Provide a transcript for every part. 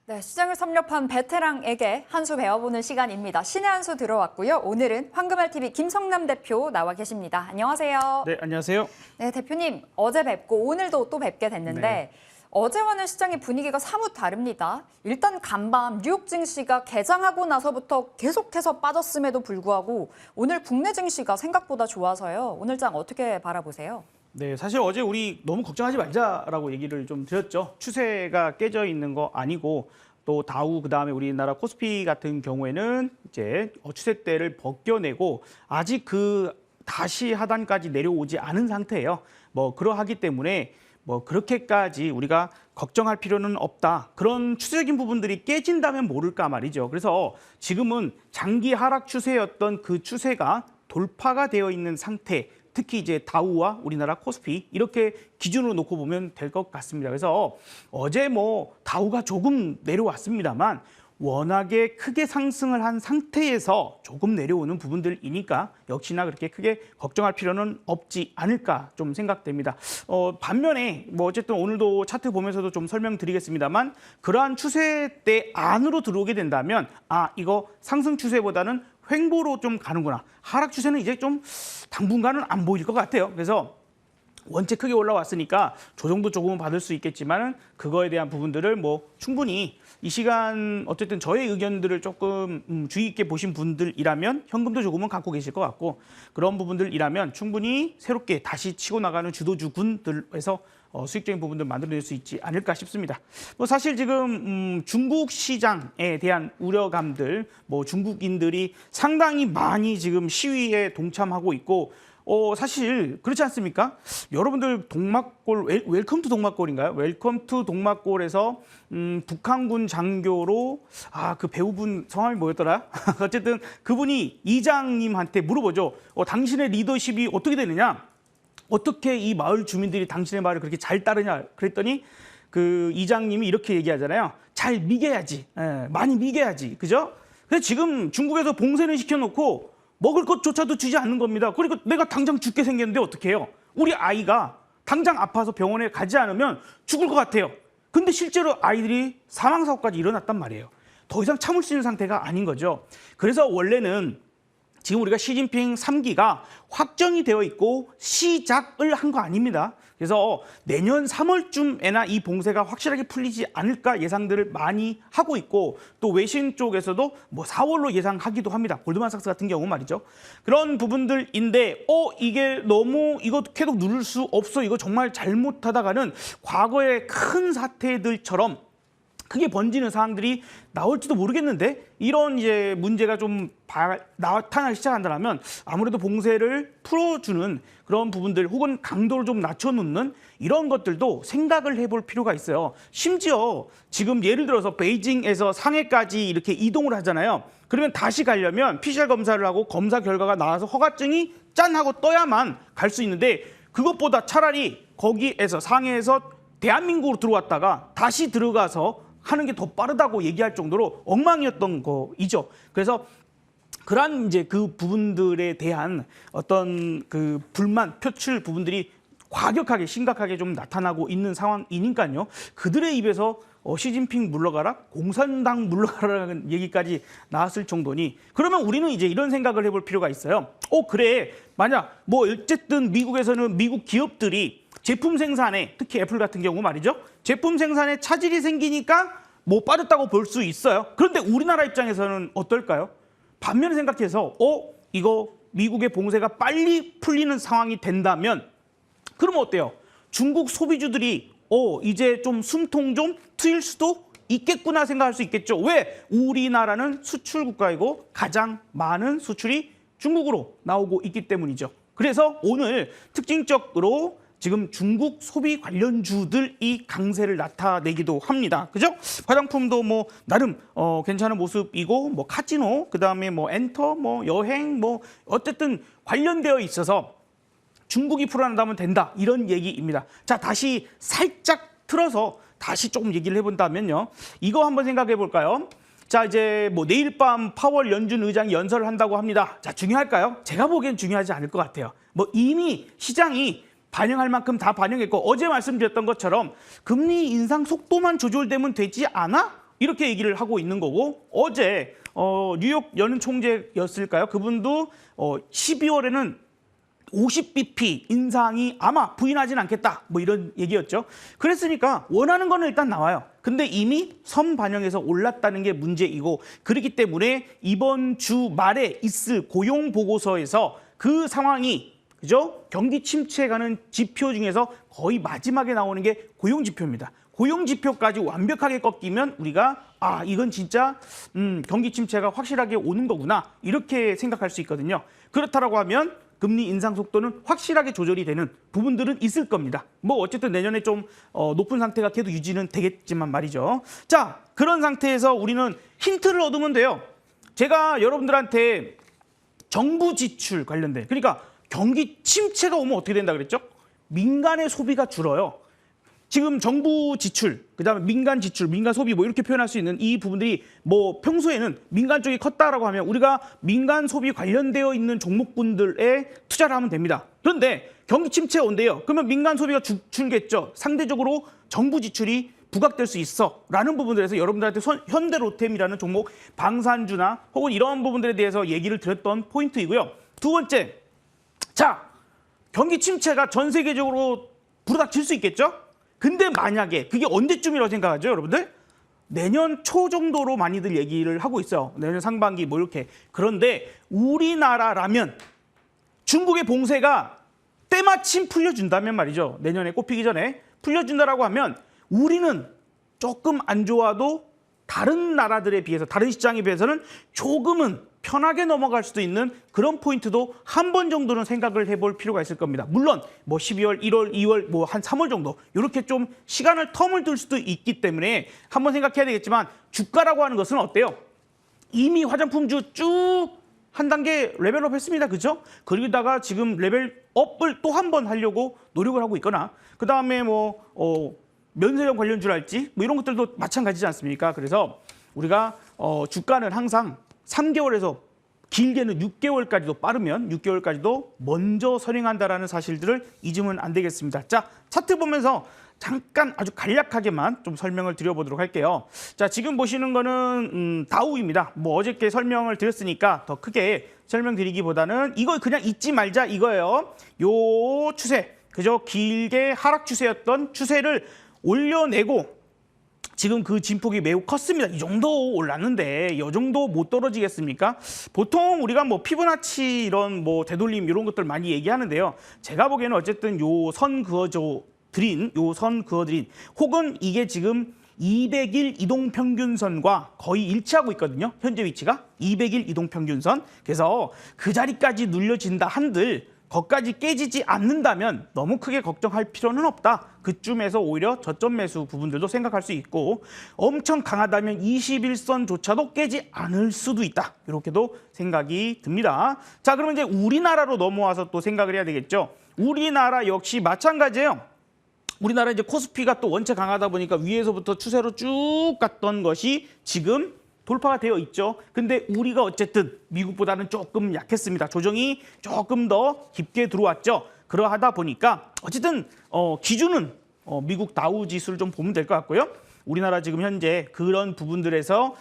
네, 시장을 섭렵한 베테랑에게 한 수 배워보는 시간입니다. 신의 한 수 들어왔고요. 오늘은 황금알TV 김성남 대표 나와 계십니다. 안녕하세요. 네, 안녕하세요. 네, 대표님 어제 뵙고 오늘도 또 뵙게 됐는데 네. 어제와는 시장의 분위기가 사뭇 다릅니다. 일단 간밤 뉴욕 증시가 개장하고 나서부터 계속해서 빠졌음에도 불구하고 오늘 국내 증시가 생각보다 좋아서요. 오늘 장 어떻게 바라보세요? 네, 사실 어제 우리 너무 걱정하지 말자라고 얘기를 좀 드렸죠. 추세가 깨져 있는 거 아니고 또 다우 그다음에 우리나라 코스피 같은 경우에는 이제 추세대를 벗겨내고 아직 다시 하단까지 내려오지 않은 상태예요. 그러하기 때문에 그렇게까지 우리가 걱정할 필요는 없다. 그런 추세적인 부분들이 깨진다면 모를까 말이죠. 그래서 지금은 장기 하락 추세였던 그 추세가 돌파가 되어 있는 상태. 특히 이제 다우와 우리나라 코스피 이렇게 기준으로 놓고 보면 될 것 같습니다. 그래서 어제 다우가 조금 내려왔습니다만 워낙에 크게 상승을 한 상태에서 조금 내려오는 부분들이니까 역시나 그렇게 크게 걱정할 필요는 없지 않을까 좀 생각됩니다. 반면에 어쨌든 오늘도 차트 보면서도 좀 설명드리겠습니다만 그러한 추세대 안으로 들어오게 된다면 이거 상승 추세보다는 횡보로 좀 가는구나. 하락 추세는 이제 좀 당분간은 안 보일 것 같아요. 그래서 원체 크게 올라왔으니까 조정도 조금은 받을 수 있겠지만은 그거에 대한 부분들을 충분히 이 시간 어쨌든 저의 의견들을 조금 주의 있게 보신 분들이라면 현금도 조금은 갖고 계실 것 같고 그런 부분들이라면 충분히 새롭게 다시 치고 나가는 주도주군들에서 수익적인 부분들 만들어낼 수 있지 않을까 싶습니다. 사실 지금 중국 시장에 대한 우려감들, 중국인들이 상당히 많이 지금 시위에 동참하고 있고 사실 그렇지 않습니까? 여러분들 동막골 웰컴 투 동막골인가요? 웰컴 투 동막골에서 북한군 장교로 그 배우분 성함이 뭐였더라? 어쨌든 그분이 이장님한테 물어보죠. 당신의 리더십이 어떻게 되느냐? 어떻게 이 마을 주민들이 당신의 말을 그렇게 잘 따르냐? 그랬더니 그 이장님이 이렇게 얘기하잖아요. 잘 미개야지. 많이 미개야지. 그죠? 근데 지금 중국에서 봉쇄를 시켜놓고 먹을 것조차도 주지 않는 겁니다. 그러니까 내가 당장 죽게 생겼는데 어떻게 해요? 우리 아이가 당장 아파서 병원에 가지 않으면 죽을 것 같아요. 근데 실제로 아이들이 사망 사고까지 일어났단 말이에요. 더 이상 참을 수 있는 상태가 아닌 거죠. 그래서 원래는 지금 우리가 시진핑 3기가 확정이 되어 있고 시작을 한 거 아닙니다. 그래서 내년 3월쯤에나 이 봉쇄가 확실하게 풀리지 않을까 예상들을 많이 하고 있고 또 외신 쪽에서도 4월로 예상하기도 합니다. 골드만삭스 같은 경우 말이죠. 그런 부분들인데 이게 너무 이거 계속 누를 수 없어. 이거 정말 잘못하다가는 과거의 큰 사태들처럼 크게 번지는 사항들이 나올지도 모르겠는데 이런 이제 문제가 좀 나타나기 시작한다면 아무래도 봉쇄를 풀어주는 그런 부분들 혹은 강도를 좀 낮춰놓는 이런 것들도 생각을 해볼 필요가 있어요. 심지어 지금 예를 들어서 베이징에서 상해까지 이렇게 이동을 하잖아요. 그러면 다시 가려면 PCR 검사를 하고 검사 결과가 나와서 허가증이 짠 하고 떠야만 갈 수 있는데 그것보다 차라리 거기에서 상해에서 대한민국으로 들어왔다가 다시 들어가서 하는 게 더 빠르다고 얘기할 정도로 엉망이었던 거이죠. 그래서 그러한 이제 그 부분들에 대한 어떤 그 불만 표출 부분들이 과격하게 심각하게 좀 나타나고 있는 상황이니까요. 그들의 입에서 시진핑 물러가라, 공산당 물러가라는 얘기까지 나왔을 정도니 그러면 우리는 이제 이런 생각을 해볼 필요가 있어요. 그래 만약 어쨌든 미국에서는 미국 기업들이 제품 생산에 특히 애플 같은 경우 말이죠. 제품 생산에 차질이 생기니까 빠졌다고 볼 수 있어요. 그런데 우리나라 입장에서는 어떨까요? 반면에 생각해서 이거 미국의 봉쇄가 빨리 풀리는 상황이 된다면 그러면 어때요? 중국 소비주들이 이제 좀 숨통 좀 트일 수도 있겠구나 생각할 수 있겠죠. 왜? 우리나라는 수출 국가이고 가장 많은 수출이 중국으로 나오고 있기 때문이죠. 그래서 오늘 특징적으로 지금 중국 소비 관련주들이 강세를 나타내기도 합니다. 그죠? 화장품도 나름 괜찮은 모습이고 카지노, 그다음에 엔터, 여행 어쨌든 관련되어 있어서 중국이 풀어난다면 된다. 이런 얘기입니다. 자, 다시 살짝 틀어서 다시 조금 얘기를 해본다면요. 이거 한번 생각해 볼까요? 자, 이제 내일 밤 파월 연준 의장이 연설을 한다고 합니다. 자, 중요할까요? 제가 보기엔 중요하지 않을 것 같아요. 이미 시장이 반영할 만큼 다 반영했고 어제 말씀드렸던 것처럼 금리 인상 속도만 조절되면 되지 않아? 이렇게 얘기를 하고 있는 거고 어제 뉴욕 연은 총재였을까요? 그분도 12월에는 50bp 인상이 아마 부인하진 않겠다. 뭐 이런 얘기였죠. 그랬으니까 원하는 거는 일단 나와요. 근데 이미 선반영해서 올랐다는 게 문제이고 그렇기 때문에 이번 주 말에 있을 고용 보고서에서 그 상황이 그죠? 경기 침체에 가는 지표 중에서 거의 마지막에 나오는 게 고용 지표입니다. 고용 지표까지 완벽하게 꺾이면 우리가 이건 진짜 경기 침체가 확실하게 오는 거구나 이렇게 생각할 수 있거든요. 그렇다라고 하면 금리 인상 속도는 확실하게 조절이 되는 부분들은 있을 겁니다. 뭐 어쨌든 내년에 좀 높은 상태가 계속 유지는 되겠지만 말이죠. 자, 그런 상태에서 우리는 힌트를 얻으면 돼요. 제가 여러분들한테 정부 지출 관련된 그러니까 경기 침체가 오면 어떻게 된다 그랬죠? 민간의 소비가 줄어요. 지금 정부 지출, 그다음에 민간 지출, 민간 소비 뭐 이렇게 표현할 수 있는 이 부분들이 뭐 평소에는 민간 쪽이 컸다라고 하면 우리가 민간 소비 관련되어 있는 종목군들에 투자를 하면 됩니다. 그런데 경기 침체가 온대요. 그러면 민간 소비가 줄겠죠. 상대적으로 정부 지출이 부각될 수 있어라는 부분들에서 여러분들한테 현대로템이라는 종목, 방산주나 혹은 이런 부분들에 대해서 얘기를 드렸던 포인트이고요. 두 번째, 자, 경기 침체가 전 세계적으로 부르닥칠 수 있겠죠? 근데 만약에 그게 언제쯤이라고 생각하죠, 여러분들? 내년 초 정도로 많이들 얘기를 하고 있어요. 내년 상반기 뭐 이렇게. 그런데 우리나라라면 중국의 봉쇄가 때마침 풀려준다면 말이죠. 내년에 꼽히기 전에 풀려준다라고 하면 우리는 조금 안 좋아도 다른 나라들에 비해서 다른 시장에 비해서는 조금은 편하게 넘어갈 수도 있는 그런 포인트도 한 번 정도는 생각을 해볼 필요가 있을 겁니다. 물론 뭐 12월, 1월, 2월, 뭐 한 3월 정도 이렇게 좀 시간을 텀을 둘 수도 있기 때문에 한번 생각해야 되겠지만 주가라고 하는 것은 어때요? 이미 화장품주 쭉 한 단계 레벨업 했습니다. 그죠? 그러다가 지금 레벨업을 또 한 번 하려고 노력을 하고 있거나 그다음에 면세점 관련주랄지 뭐 이런 것들도 마찬가지지 않습니까? 그래서 우리가 주가는 항상 3개월에서 길게는 6개월까지도 빠르면 6개월까지도 먼저 선행한다라는 사실들을 잊으면 안 되겠습니다. 자, 차트 보면서 잠깐 아주 간략하게만 좀 설명을 드려보도록 할게요. 자, 지금 보시는 거는 다우입니다. 뭐 어저께 설명을 드렸으니까 더 크게 설명드리기보다는 이거 그냥 잊지 말자 이거예요. 요 추세, 그죠? 길게 하락 추세였던 추세를 올려내고 지금 그 진폭이 매우 컸습니다. 이 정도 올랐는데 이 정도 못 떨어지겠습니까? 보통 우리가 뭐 피보나치 이런 뭐 되돌림 이런 것들 많이 얘기하는데요. 제가 보기에는 어쨌든 요 선 그어드린 혹은 이게 지금 200일 이동평균선과 거의 일치하고 있거든요. 현재 위치가 200일 이동평균선. 그래서 그 자리까지 눌려진다 한들 거기까지 깨지지 않는다면 너무 크게 걱정할 필요는 없다. 그쯤에서 오히려 저점 매수 부분들도 생각할 수 있고 엄청 강하다면 21선조차도 깨지 않을 수도 있다. 이렇게도 생각이 듭니다. 자, 그러면 이제 우리나라로 넘어와서 또 생각을 해야 되겠죠. 우리나라 역시 마찬가지예요. 우리나라 이제 코스피가 또 원체 강하다 보니까 위에서부터 추세로 쭉 갔던 것이 지금 돌파가 되어 있죠. 근데 우리가 어쨌든 미국보다는 조금 약했습니다. 조정이 조금 더 깊게 들어왔죠. 그러하다 보니까 어쨌든 기준은 미국 다우 지수를 좀 보면 될 것 같고요. 우리나라 지금 현재 그런 부분들에서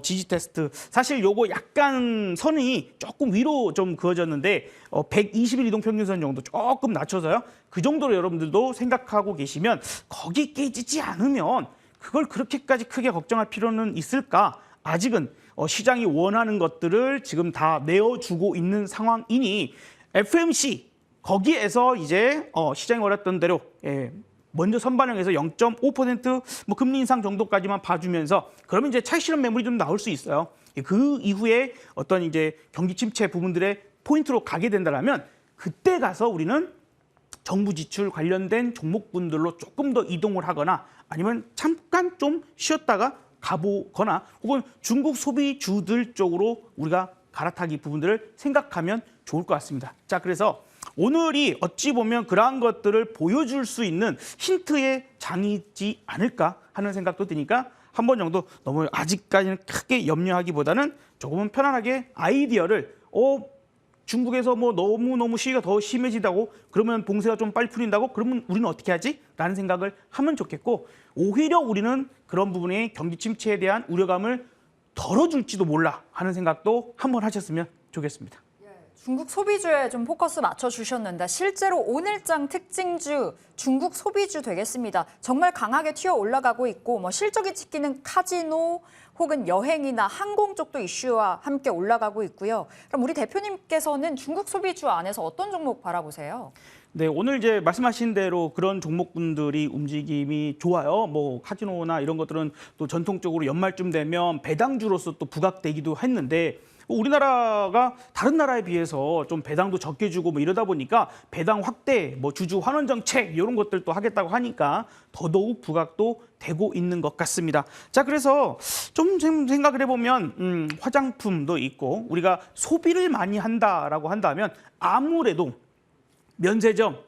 지지 테스트 사실 요거 약간 선이 조금 위로 좀 그어졌는데 120일 이동평균선 정도 조금 낮춰서요. 그 정도로 여러분들도 생각하고 계시면 거기 깨지지 않으면 그걸 그렇게까지 크게 걱정할 필요는 있을까? 아직은 시장이 원하는 것들을 지금 다 내어주고 있는 상황이니 FMC 거기에서 이제 시장이 원했던 대로 먼저 선반영해서 0.5% 뭐 금리 인상 정도까지만 봐주면서 그러면 이제 차익 실현 매물이 좀 나올 수 있어요. 그 이후에 어떤 이제 경기 침체 부분들의 포인트로 가게 된다면 그때 가서 우리는 정부 지출 관련된 종목군들로 조금 더 이동을 하거나 아니면 잠깐 좀 쉬었다가 가보거나 혹은 중국 소비주들 쪽으로 우리가 갈아타기 부분들을 생각하면 좋을 것 같습니다. 자, 그래서 오늘이 어찌 보면 그러한 것들을 보여줄 수 있는 힌트의 장이지 않을까 하는 생각도 드니까 한 번 정도 너무 아직까지는 크게 염려하기보다는 조금은 편안하게 아이디어를 중국에서 뭐 너무너무 시위가 더 심해지다고 그러면 봉쇄가 좀 빨리 풀린다고 그러면 우리는 어떻게 하지? 라는 생각을 하면 좋겠고 오히려 우리는 그런 부분의 경기 침체에 대한 우려감을 덜어줄지도 몰라 하는 생각도 한번 하셨으면 좋겠습니다. 중국 소비주에 좀 포커스 맞춰주셨는데 실제로 오늘장 특징주 중국 소비주 되겠습니다. 정말 강하게 튀어 올라가고 있고 뭐 실적이 찍히는 카지노 혹은 여행이나 항공 쪽도 이슈와 함께 올라가고 있고요. 그럼 우리 대표님께서는 중국 소비주 안에서 어떤 종목 바라보세요? 네, 오늘 이제 말씀하신 대로 그런 종목군들이 움직임이 좋아요. 뭐 카지노나 이런 것들은 또 전통적으로 연말쯤 되면 배당주로서 또 부각되기도 했는데 우리나라가 다른 나라에 비해서 좀 배당도 적게 주고 뭐 이러다 보니까 배당 확대, 뭐 주주 환원 정책 이런 것들도 하겠다고 하니까 더더욱 부각도 되고 있는 것 같습니다. 자, 그래서 좀 생각을 해보면 화장품도 있고 우리가 소비를 많이 한다라고 한다면 아무래도 면세점,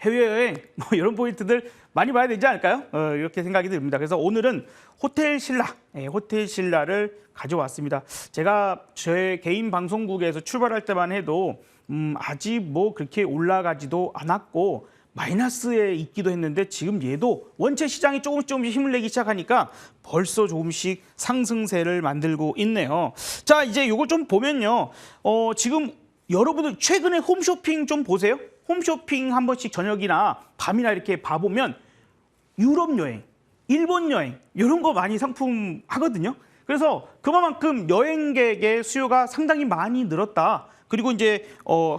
해외여행 뭐 이런 포인트들 많이 봐야 되지 않을까요? 이렇게 생각이 듭니다. 그래서 오늘은 호텔 신라를 가져왔습니다. 제가 제 개인 방송국에서 출발할 때만 해도 아직 뭐 그렇게 올라가지도 않았고 마이너스에 있기도 했는데 지금 얘도 원체 시장이 조금씩 힘을 내기 시작하니까 벌써 조금씩 상승세를 만들고 있네요. 자, 이제 이걸 좀 보면요. 지금 여러분들 최근에 홈쇼핑 좀 보세요. 홈쇼핑 한 번씩 저녁이나 밤이나 이렇게 봐보면 유럽 여행, 일본 여행 이런 거 많이 상품 하거든요. 그래서 그만큼 여행객의 수요가 상당히 많이 늘었다. 그리고 이제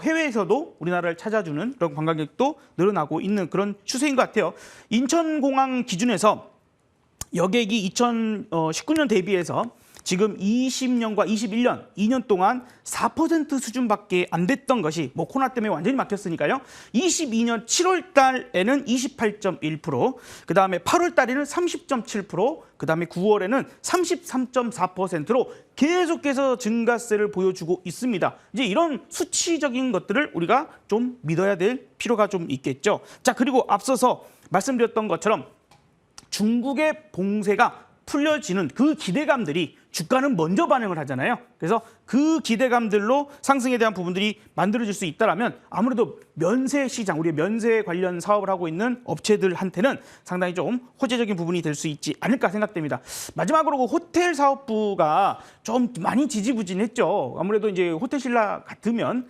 해외에서도 우리나라를 찾아주는 그런 관광객도 늘어나고 있는 그런 추세인 것 같아요. 인천공항 기준에서 여객이 2019년 대비해서 지금 20년과 21년, 2년 동안 4% 수준밖에 안 됐던 것이 뭐 코로나 때문에 완전히 막혔으니까요. 22년 7월 달에는 28.1%, 그다음에 8월 달에는 30.7%, 그다음에 9월에는 33.4%로 계속해서 증가세를 보여주고 있습니다. 이제 이런 수치적인 것들을 우리가 좀 믿어야 될 필요가 좀 있겠죠. 자, 그리고 앞서서 말씀드렸던 것처럼 중국의 봉쇄가 풀려지는 그 기대감들이 주가는 먼저 반응을 하잖아요. 그래서 그 기대감들로 상승에 대한 부분들이 만들어질 수 있다면 아무래도 면세 시장, 우리 면세 관련 사업을 하고 있는 업체들한테는 상당히 좀 호재적인 부분이 될 수 있지 않을까 생각됩니다. 마지막으로 그 호텔 사업부가 좀 많이 지지부진했죠. 아무래도 이제 호텔신라 같으면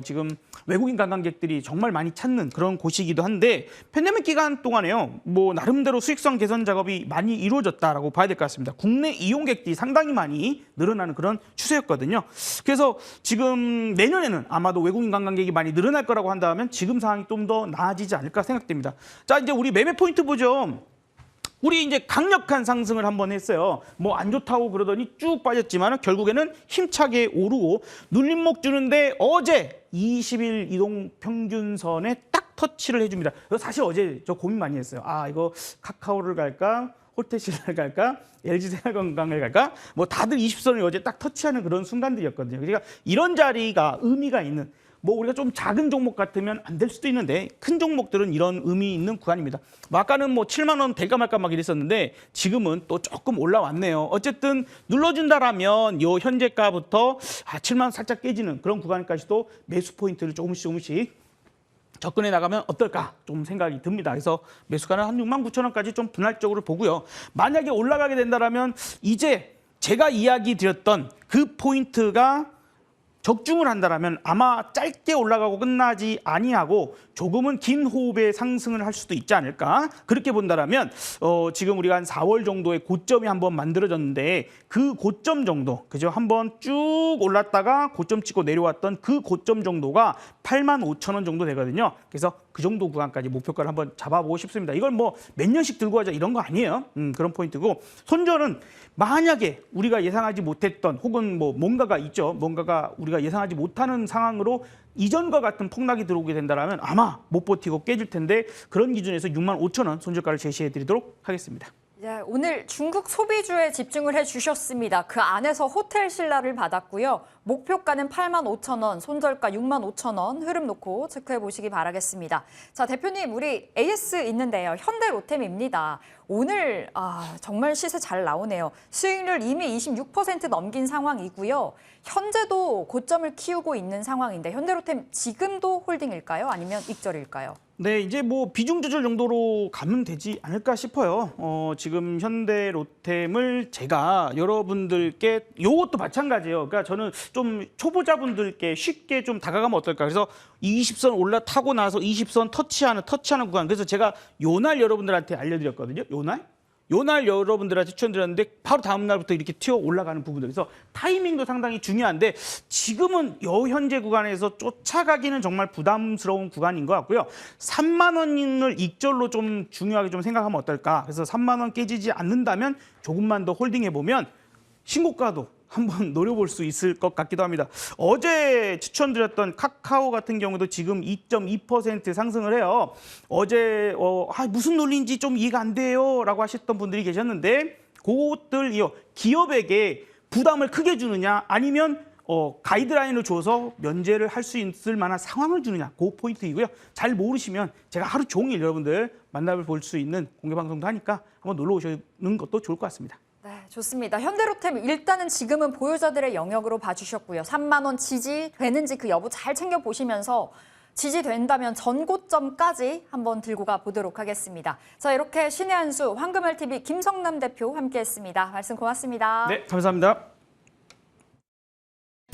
지금 외국인 관광객들이 정말 많이 찾는 그런 곳이기도 한데 팬데믹 기간 동안에요. 뭐 나름대로 수익성 개선 작업이 많이 이루어졌다라고 봐야 될 것 같습니다. 국내 이용객들이 상당히 많이 늘어나는 그런 추세였거든요. 그래서 지금 내년에는 아마도 외국인 관광객이 많이 늘어날 거라고 한다면 지금 상황이 좀 더 나아지지 않을까 생각됩니다. 자, 이제 우리 매매 포인트 보죠. 우리 이제 강력한 상승을 한번 했어요. 뭐 안 좋다고 그러더니 쭉 빠졌지만 결국에는 힘차게 오르고 눌림목 주는데 어제 20일 이동 평균선에 딱 터치를 해줍니다. 사실 어제 저 고민 많이 했어요. 아, 이거 카카오를 갈까? 호텔신라를 갈까? LG생활건강을 갈까? 뭐 다들 20선을 어제 딱 터치하는 그런 순간들이었거든요. 그러니까 이런 자리가 의미가 있는, 뭐 우리가 좀 작은 종목 같으면 안 될 수도 있는데 큰 종목들은 이런 의미 있는 구간입니다. 뭐 아까는 뭐 7만 원 될까 말까 막 이랬었는데 지금은 또 조금 올라왔네요. 어쨌든 눌러준다라면 요 현재가부터 7만 원 살짝 깨지는 그런 구간까지도 매수 포인트를 조금씩 접근해 나가면 어떨까 좀 생각이 듭니다. 그래서 매수가는 한 6만 9천 원까지 좀 분할적으로 보고요. 만약에 올라가게 된다면 이제 제가 이야기 드렸던 그 포인트가 적중을 한다면 아마 짧게 올라가고 끝나지 아니하고 조금은 긴 호흡의 상승을 할 수도 있지 않을까. 그렇게 본다면 지금 우리가 한 4월 정도의 고점이 한번 만들어졌는데 그 고점 정도, 그죠? 한번 쭉 올랐다가 고점 찍고 내려왔던 그 고점 정도가 8만 5천 원 정도 되거든요. 그래서 그 정도 구간까지 목표가를 한번 잡아보고 싶습니다. 이걸 뭐 몇 년씩 들고 가자 이런 거 아니에요. 그런 포인트고, 손절은 만약에 우리가 예상하지 못했던 혹은 뭐 뭔가가 있죠. 뭔가가 우리가 예상하지 못하는 상황으로 이전과 같은 폭락이 들어오게 된다면 아마 못 버티고 깨질 텐데 그런 기준에서 6만 5천 원 손절가를 제시해 드리도록 하겠습니다. 예, 오늘 중국 소비주에 집중을 해주셨습니다. 그 안에서 호텔 신라를 받았고요. 목표가는 85,000원, 손절가 65,000원 흐름 놓고 체크해 보시기 바라겠습니다. 자, 대표님, 우리 AS 있는데요. 현대로템입니다. 오늘 정말 시세 잘 나오네요. 수익률 이미 26% 넘긴 상황이고요. 현재도 고점을 키우고 있는 상황인데 현대로템 지금도 홀딩일까요? 아니면 익절일까요? 네, 이제 뭐 비중 조절 정도로 가면 되지 않을까 싶어요. 지금 현대로템을 제가 여러분들께 요것도 마찬가지예요. 그러니까 저는 좀 초보자분들께 쉽게 좀 다가가면 어떨까. 그래서 20선 올라타고 나서 20선 터치하는 구간. 그래서 제가 요날 여러분들한테 알려드렸거든요. 요날 여러분들한테 추천드렸는데 바로 다음 날부터 이렇게 튀어 올라가는 부분들. 그래서 타이밍도 상당히 중요한데 지금은 현재 구간에서 쫓아가기는 정말 부담스러운 구간인 것 같고요. 3만 원을 익절로 좀 중요하게 좀 생각하면 어떨까. 그래서 3만 원 깨지지 않는다면 조금만 더 홀딩해보면 신고가도 한번 노려볼 수 있을 것 같기도 합니다. 어제 추천드렸던 카카오 같은 경우도 지금 2.2% 상승을 해요. 어제 무슨 논리인지 좀 이해가 안 돼요 라고 하셨던 분들이 계셨는데 그것들 기업에게 부담을 크게 주느냐 아니면 가이드라인을 줘서 면제를 할 수 있을 만한 상황을 주느냐 그 포인트이고요. 잘 모르시면 제가 하루 종일 여러분들 만나볼 수 있는 공개방송도 하니까 한번 놀러 오시는 것도 좋을 것 같습니다. 네, 좋습니다. 현대로템 일단은 지금은 보유자들의 영역으로 봐주셨고요. 3만 원 지지되는지 그 여부 잘 챙겨보시면서 지지된다면 전고점까지 한번 들고 가보도록 하겠습니다. 자, 이렇게 신의 한수 황금알TV 김성남 대표 함께했습니다. 말씀 고맙습니다. 네, 감사합니다.